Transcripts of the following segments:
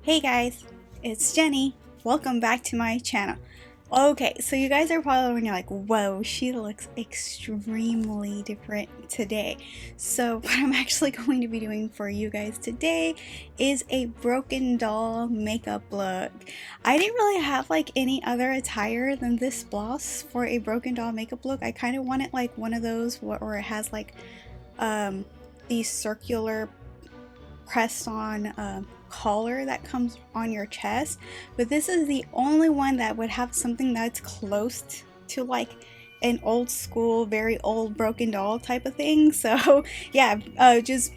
Hey guys, it's Jenny. Welcome back to my channel. Okay, so you guys are probably when you're like, whoa, she looks extremely different today. So what I'm actually going to be doing for you guys today is a broken doll makeup look. I didn't really have like any other attire than this blouse for a broken doll makeup look. I kind of wanted like one of those where it has like these circular pressed on collar that comes on your chest, but this is the only one that would have something that's close to like an old school, very old broken doll type of thing. So yeah, just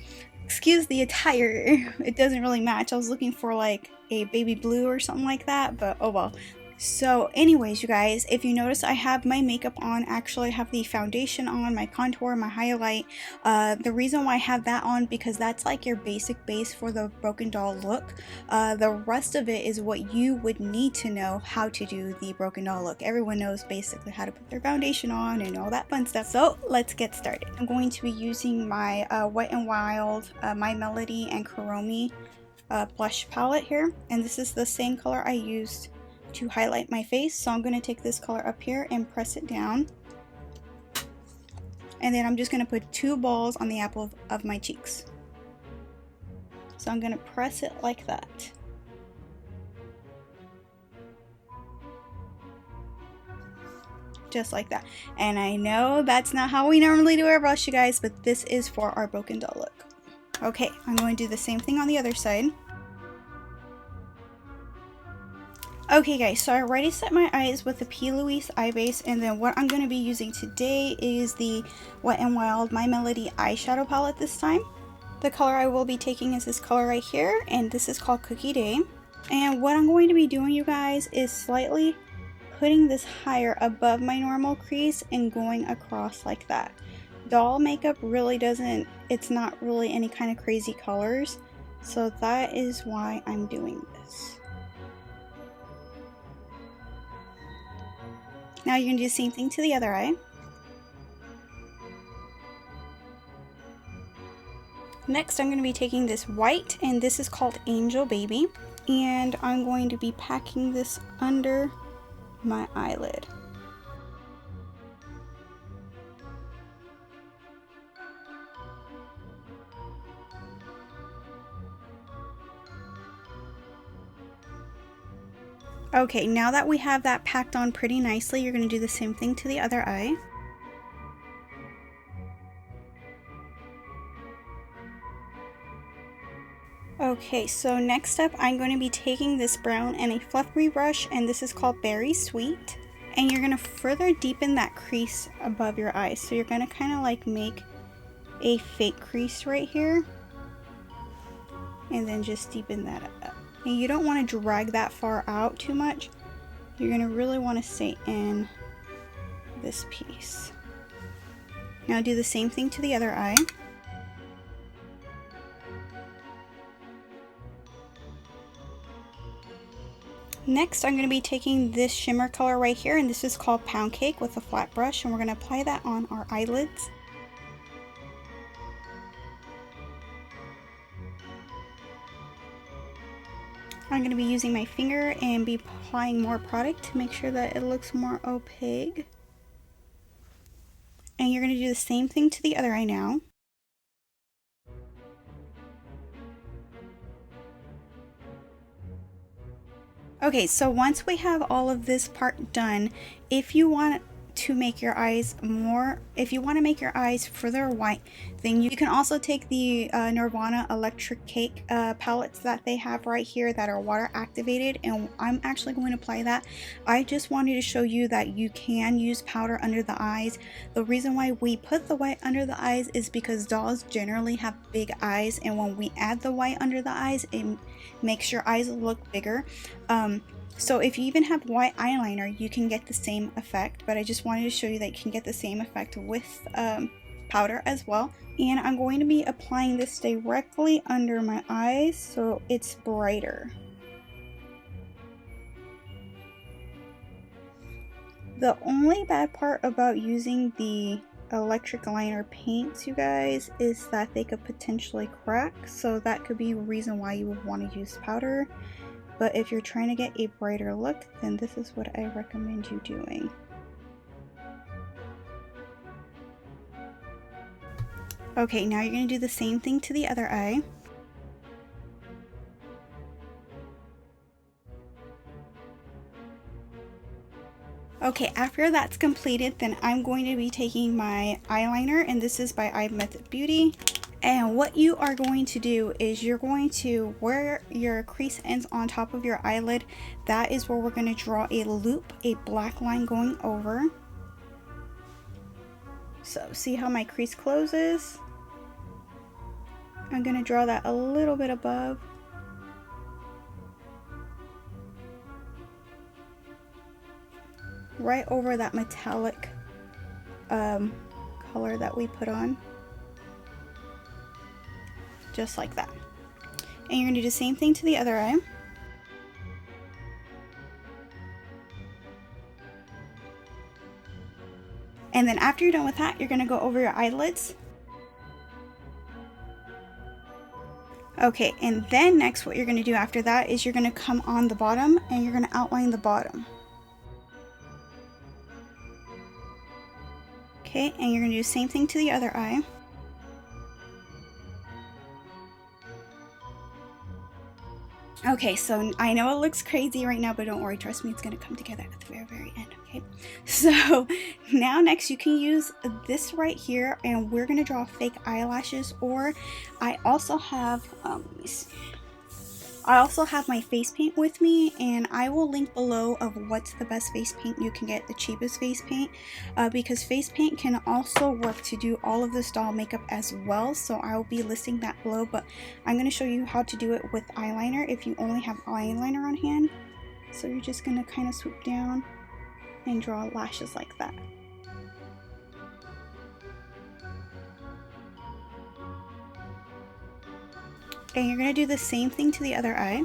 excuse the attire. It doesn't really match. I was looking for like a baby blue or something like that, but oh well. So anyways, you guys, if you notice I have my makeup on, actually I have the foundation on, my contour, my highlight. The reason why I have that on, because that's like your basic base for the broken doll look. The rest of it is what you would need to know how to do the broken doll look. Everyone knows basically how to put their foundation on and all that fun stuff. So let's get started. I'm going to be using my Wet n Wild, My Melody and Creme blush palette here, and this is the same color I used to highlight my face. So I'm going to take this color up here and press it down, and then I'm just going to put two balls on the apple of my cheeks. So I'm going to press it like that. Just like that. And I know that's not how we normally do our brush, you guys, but this is for our broken doll look. Okay, I'm going to do the same thing on the other side. Okay guys, so I already set my eyes with the P. Louise eye base, and then what I'm going to be using today is the Wet n Wild My Melody eyeshadow palette this time. The color I will be taking is this color right here, and this is called Cookie Day. And what I'm going to be doing, you guys, is slightly putting this higher above my normal crease and going across like that. Doll makeup really doesn't, it's not really any kind of crazy colors, so that is why I'm doing this. Now you're going to do the same thing to the other eye. Next, I'm going to be taking this white, and this is called Angel Baby, and I'm going to be packing this under my eyelid. Okay, now that we have that packed on pretty nicely, you're going to do the same thing to the other eye. Okay, so next up I'm going to be taking this brown and a fluffy brush, and this is called Berry Sweet. And you're going to further deepen that crease above your eyes. So you're going to kind of like make a fake crease right here, and then just deepen that up. And you don't want to drag that far out too much. You're going to really want to stay in this piece. Now do the same thing to the other eye. Next, I'm going to be taking this shimmer color right here, and this is called Pound Cake, with a flat brush, and we're going to apply that on our eyelids. I'm going to be using my finger and be applying more product to make sure that it looks more opaque. And you're going to do the same thing to the other eye now. Okay, so once we have all of this part done, if you want to make your eyes further white, then you can also take the Nirvana Electric Cake palettes that they have right here that are water activated, and I'm actually going to apply that. I just wanted to show you that you can use powder under the eyes. The reason why we put the white under the eyes is because dolls generally have big eyes, and when we add the white under the eyes, it makes your eyes look bigger. So if you even have white eyeliner, you can get the same effect, but I just wanted to show you that you can get the same effect with powder as well. And I'm going to be applying this directly under my eyes so it's brighter. The only bad part about using the electric liner paints, you guys, is that they could potentially crack, so that could be a reason why you would want to use powder. But if you're trying to get a brighter look, then this is what I recommend you doing. Okay, now you're going to do the same thing to the other eye. Okay, after that's completed, then I'm going to be taking my eyeliner, and this is by Eye Method Beauty. And what you are going to do is you're going to, where your crease ends on top of your eyelid, that is where we're going to draw a loop, a black line going over. So see how my crease closes? I'm going to draw that a little bit above. Right over that metallic color that we put on. Just like that. And you're going to do the same thing to the other eye. And then after you're done with that, you're going to go over your eyelids. Okay, and then next what you're going to do after that is you're going to come on the bottom and you're going to outline the bottom. Okay, and you're going to do the same thing to the other eye. Okay, so I know it looks crazy right now, but don't worry, trust me, it's going to come together at the very, very end, okay? So now next you can use this right here, and we're going to draw fake eyelashes, or I also have, let me see. I also have my face paint with me, and I will link below of what's the best face paint you can get, the cheapest face paint, because face paint can also work to do all of this doll makeup as well, so I will be listing that below, but I'm going to show you how to do it with eyeliner if you only have eyeliner on hand. So you're just going to kind of swoop down and draw lashes like that. And you're going to do the same thing to the other eye.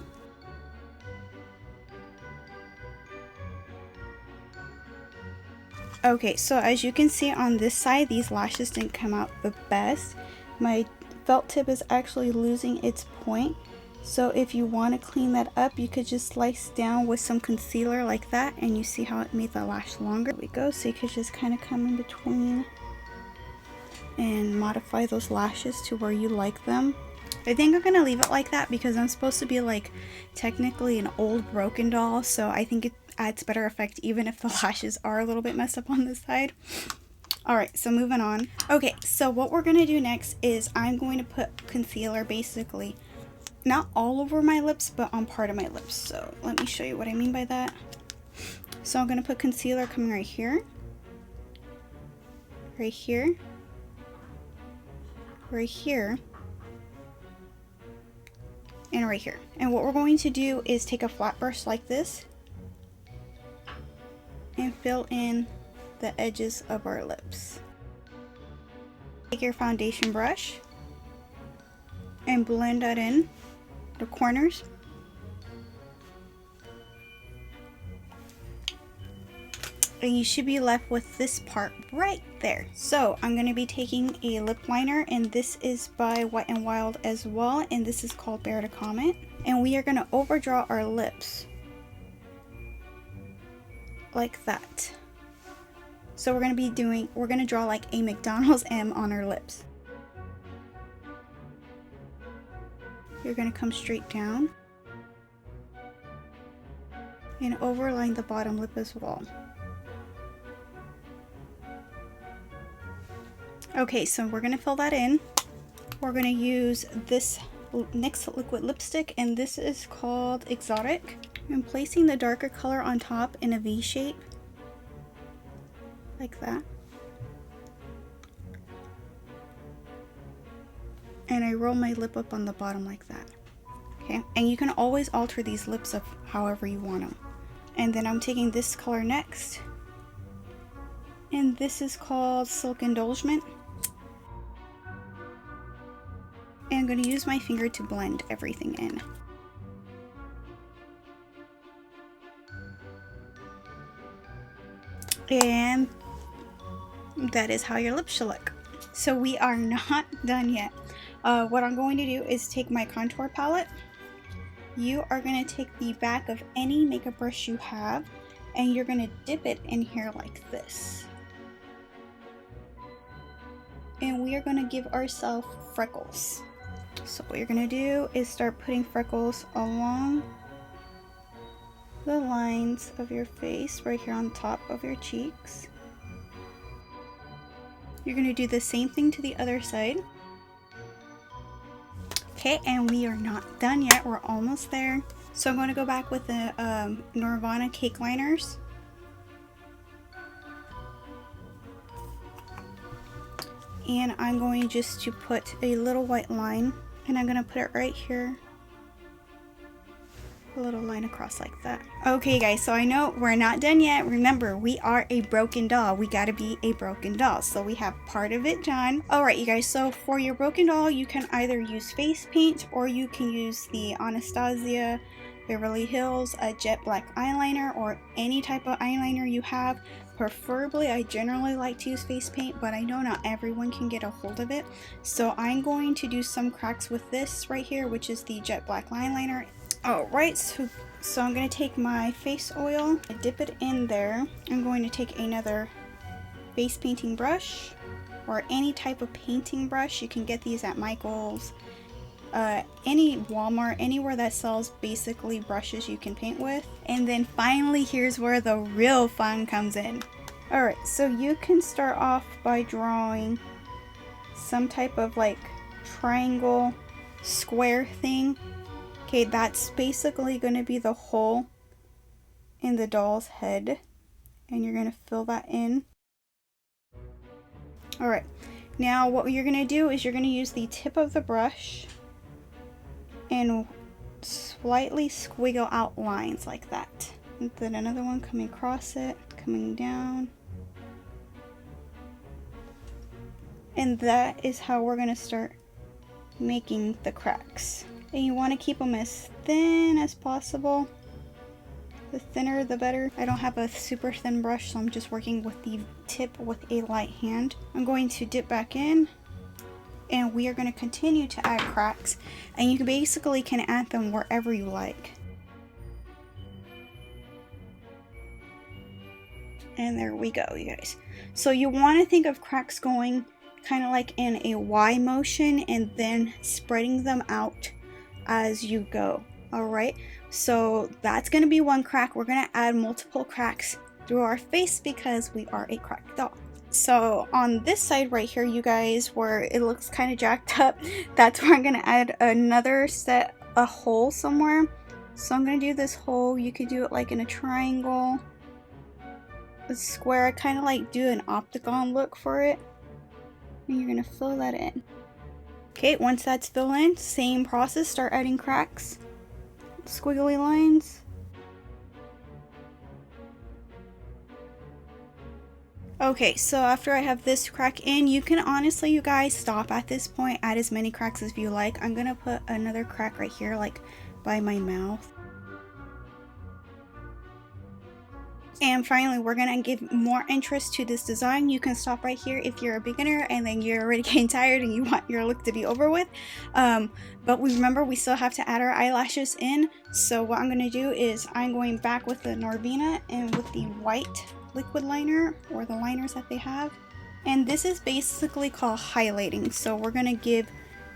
Okay, so as you can see on this side, these lashes didn't come out the best. My felt tip is actually losing its point. So if you want to clean that up, you could just slice down with some concealer like that, and you see how it made the lash longer. There we go, so you could just kind of come in between and modify those lashes to where you like them. I think I'm gonna leave it like that because I'm supposed to be like technically an old broken doll, so I think it adds better effect even if the lashes are a little bit messed up on this side. Alright, so moving on. Okay, so what we're gonna do next is I'm going to put concealer basically not all over my lips, but on part of my lips. So let me show you what I mean by that. So I'm gonna put concealer coming right here, right here, right here, and right here. And what we're going to do is take a flat brush like this and fill in the edges of our lips. Take your foundation brush and blend that in the corners. And you should be left with this part right there. So I'm going to be taking a lip liner, and this is by Wet n Wild as well, and this is called Bear to Comment. And we are going to overdraw our lips like that. So we're going to draw like a McDonald's M on our lips. You're going to come straight down and overline the bottom lip as well. Okay, so we're going to fill that in. We're going to use this NYX liquid lipstick, and this is called Exotic. I'm placing the darker color on top in a V shape, like that. And I roll my lip up on the bottom like that. Okay, and you can always alter these lips up however you want them. And then I'm taking this color next, and this is called Silk Indulgement. And I'm going to use my finger to blend everything in. And that is how your lips should look. So we are not done yet. What I'm going to do is take my contour palette. You are going to take the back of any makeup brush you have and you're going to dip it in here like this. And we are going to give ourselves freckles. So what you're going to do is start putting freckles along the lines of your face right here on top of your cheeks. You're going to do the same thing to the other side. Okay, and we are not done yet. We're almost there. So I'm going to go back with the Nirvana cake liners. And I'm going just to put a little white line, and I'm going to put it right here. A little line across like that. Okay guys, so I know we're not done yet. Remember, we are a broken doll. We gotta be a broken doll. So we have part of it done. Alright you guys, so for your broken doll, you can either use face paint or you can use the Anastasia Beverly Hills jet black eyeliner or any type of eyeliner you have. Preferably, I generally like to use face paint, but I know not everyone can get a hold of it. So I'm going to do some cracks with this right here, which is the jet black eyeliner. Alright, so I'm going to take my face oil, dip it in there. I'm going to take another face painting brush or any type of painting brush. You can get these at Michael's, any Walmart, anywhere that sells basically brushes you can paint with. And then finally, here's where the real fun comes in. Alright, so you can start off by drawing some type of like triangle square thing. Okay, that's basically going to be the hole in the doll's head, and you're going to fill that in. Alright, now what you're going to do is you're going to use the tip of the brush and slightly squiggle out lines like that. And then another one coming across it, coming down. And that is how we're going to start making the cracks. And you want to keep them as thin as possible. The thinner the better. I don't have a super thin brush, so I'm just working with the tip with a light hand. I'm going to dip back in, and we are going to continue to add cracks. And you basically can add them wherever you like. And there we go, you guys. So you want to think of cracks going kind of like in a Y motion and then spreading them out as you go. Alright, so that's going to be one crack. We're going to add multiple cracks through our face because we are a cracked doll. So on this side right here, you guys, where it looks kind of jacked up, that's where I'm going to add another set, a hole somewhere. So I'm going to do this hole. You could do it like in a triangle, a square. I kind of like do an octagon look for it. And you're going to fill that in. Okay, once that's filled in, same process, start adding cracks, squiggly lines. Okay, so after I have this crack in, you can honestly, you guys, stop at this point, add as many cracks as you like. I'm gonna put another crack right here, like by my mouth. And finally, we're gonna give more interest to this design. You can stop right here if you're a beginner and then you're already getting tired and you want your look to be over with. But remember, we still have to add our eyelashes in. So what I'm gonna do is I'm going back with the Norvina and with the white liquid liner, or the liners that they have. And this is basically called highlighting. So we're gonna give,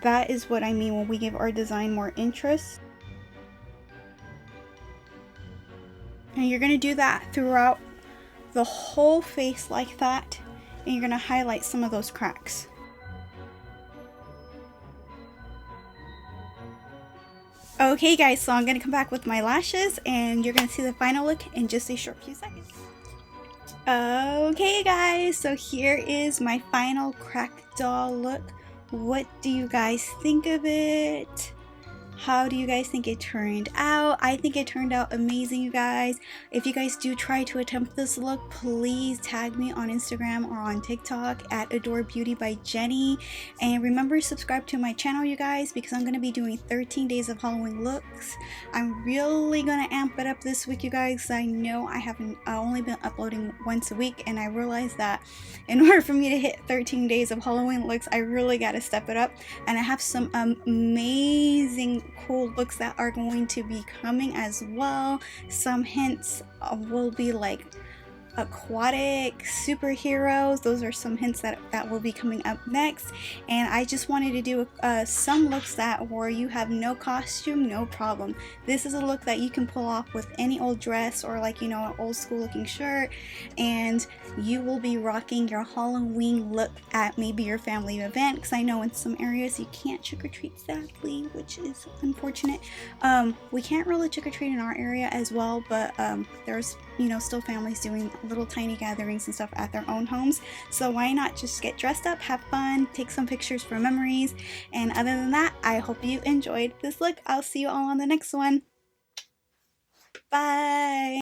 that is what I mean when we give our design more interest. And you're going to do that throughout the whole face like that. And you're going to highlight some of those cracks. Okay guys, so I'm going to come back with my lashes and you're going to see the final look in just a short few seconds. Okay guys, so here is my final cracked doll look. What do you guys think of it? How do you guys think it turned out? I think it turned out amazing, you guys. If you guys do try to attempt this look, please tag me on Instagram or on TikTok at Adore Beauty by Jenny. And remember, subscribe to my channel, you guys, because I'm going to be doing 13 days of Halloween looks. I'm really going to amp it up this week, you guys. I know I haven't only been uploading once a week, and I realized that in order for me to hit 13 days of Halloween looks, I really got to step it up. And I have some amazing cool looks that are going to be coming as well. Some hints will be like aquatic superheroes. Those are some hints that will be coming up next. And I just wanted to do some looks that where you have no costume, no problem. This is a look that you can pull off with any old dress or like, you know, an old school looking shirt, and you will be rocking your Halloween look at maybe your family event, because I know in some areas you can't trick-or-treat, sadly, which is unfortunate. We can't really trick-or-treat in our area as well, but there's, you know, still families doing little tiny gatherings and stuff at their own homes. So why not just get dressed up, have fun, take some pictures for memories. And other than that, I hope you enjoyed this look. I'll see you all on the next one. Bye.